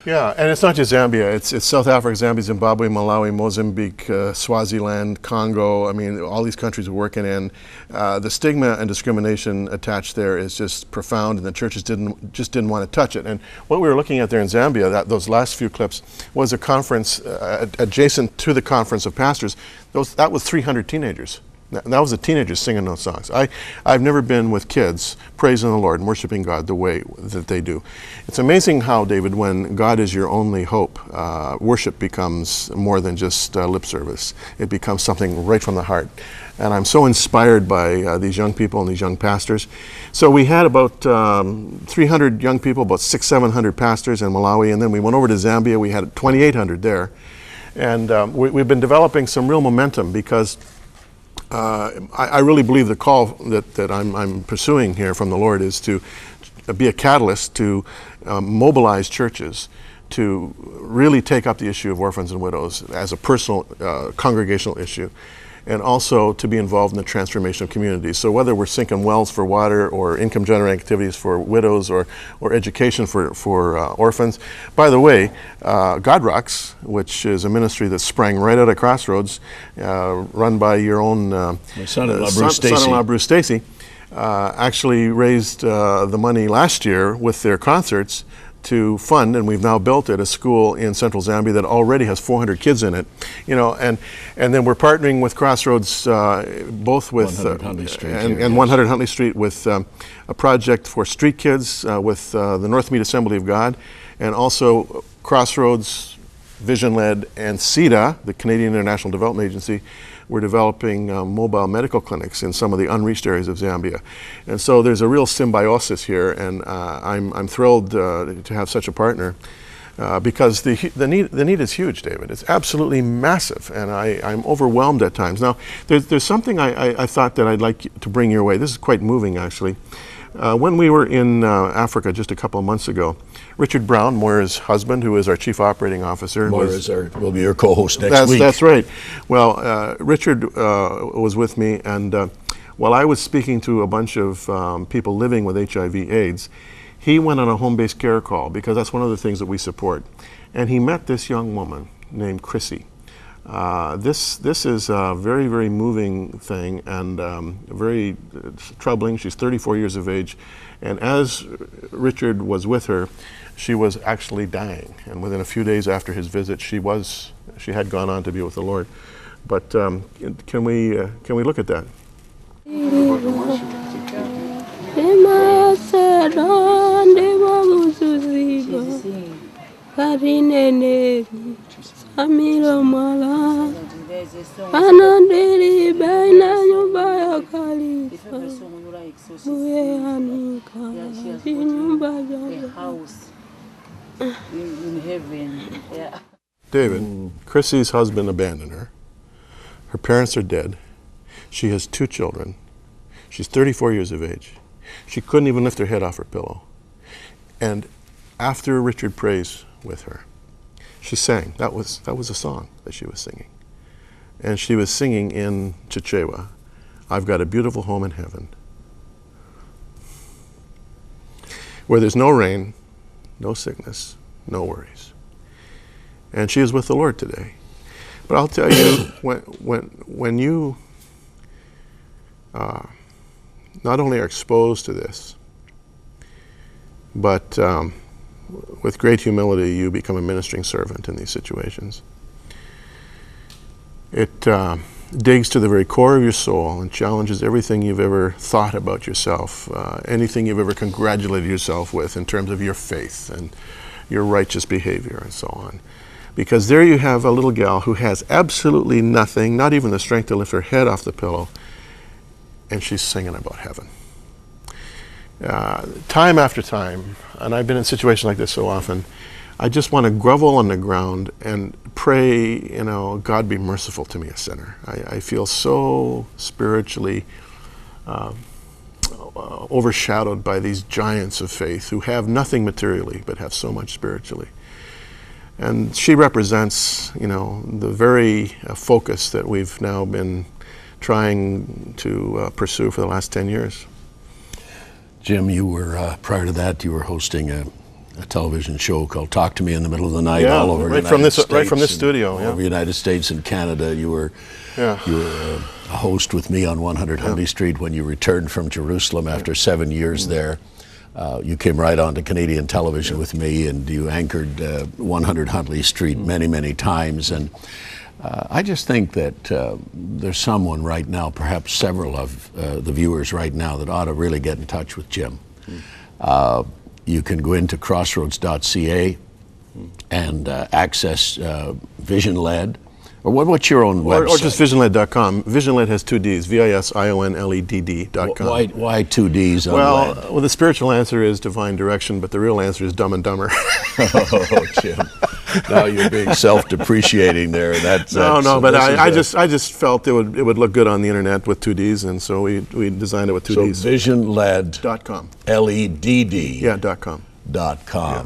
Yeah, and it's not just Zambia. It's South Africa, Zambia, Zimbabwe, Malawi, Mozambique, Swaziland, Congo. I mean, all these countries we're working in. The stigma and discrimination attached there is just profound, and the churches just didn't want to touch it. And what we were looking at there in Zambia, those last few clips, was a conference adjacent to the conference of pastors. That was 300 teenagers. That was the teenagers singing those songs. I've never been with kids praising the Lord and worshiping God the way that they do. It's amazing how, David, when God is your only hope, worship becomes more than just lip service. It becomes something right from the heart. And I'm so inspired by these young people and these young pastors. So we had about 300 young people, about 700 pastors in Malawi, and then we went over to Zambia. We had 2,800 there. And we've been developing some real momentum because I really believe the call that I'm pursuing here from the Lord is to be a catalyst to mobilize churches to really take up the issue of orphans and widows as a personal congregational issue, and also to be involved in the transformation of communities. So whether we're sinking wells for water or income generating activities for widows or education for orphans. By the way, God Rocks, which is a ministry that sprang right out of Crossroads, run by your own my son-in-law Bruce Stacy, actually raised the money last year with their concerts to fund, and we've now built it, a school in central Zambia that already has 400 kids in it, and then we're partnering with Crossroads, both with 100 Huntley Street and 100 Huntley Street with a project for street kids with the North Mead Assembly of God, and also Crossroads, Visionledd, and CEDA, the Canadian International Development Agency. We're developing mobile medical clinics in some of the unreached areas of Zambia. And so there's a real symbiosis here, and I'm thrilled to have such a partner because the need is huge, David. It's absolutely massive, and I'm overwhelmed at times. Now, there's something I thought that I'd like to bring your way. This is quite moving, actually. When we were in Africa just a couple of months ago, Richard Brown, Moira's husband, who is our chief operating officer, will be your co-host next week. That's right. Well, Richard was with me, and while I was speaking to a bunch of people living with HIV/AIDS, he went on a home-based care call because that's one of the things that we support, and he met this young woman named Chrissy. This is a very, very moving thing and very troubling. She's 34 years of age, and as Richard was with her, she was actually dying. And within a few days after his visit, she had gone on to be with the Lord. But can we look at that? In heaven. Yeah. David, Chrissy's husband abandoned her. Her parents are dead. She has 2 children. She's 34 years of age. She couldn't even lift her head off her pillow. And after Richard prays with her, she sang. That was a song that she was singing. And she was singing in Chichewa, "I've got a beautiful home in heaven, where there's no rain, no sickness, no worries." And she is with the Lord today. But I'll tell you, when you not only are exposed to this, but with great humility, you become a ministering servant in these situations. It digs to the very core of your soul and challenges everything you've ever thought about yourself, anything you've ever congratulated yourself with in terms of your faith and your righteous behavior and so on. Because there you have a little gal who has absolutely nothing, not even the strength to lift her head off the pillow, and she's singing about heaven. Time after time, and I've been in situations like this so often, I just want to grovel on the ground and pray, God be merciful to me, a sinner. I feel so spiritually overshadowed by these giants of faith who have nothing materially but have so much spiritually. And she represents, the very focus that we've now been trying to pursue for the last 10 years. Jim, you were, prior to that, you were hosting a a television show called Talk to Me in the Middle of the Night, Yeah, all over right the from United this States right from this and studio. all Yeah. over the United States and Canada. You were a host with me on 100 Huntley Street when you returned from Jerusalem after 7 years there. You came right on to Canadian television with me, and you anchored 100 Huntley Street many, many times. And I just think that there's someone right now, perhaps several of the viewers right now, that ought to really get in touch with Jim. You can go into crossroads.ca and access Visionledd. Or what's your own website? Or just visionledd.com. Visionledd has 2 Ds, VISIONLEDD.com. Why 2 Ds on well, LED? well, the spiritual answer is divine direction, but the real answer is Dumb and Dumber. Oh, Jim. Now you're being self-depreciating there. But I just felt it would look good on the internet with 2 Ds, and so we designed it with 2 Ds. So Visionledd.com. .com. LEDD. Yeah, .com. .com. Yeah.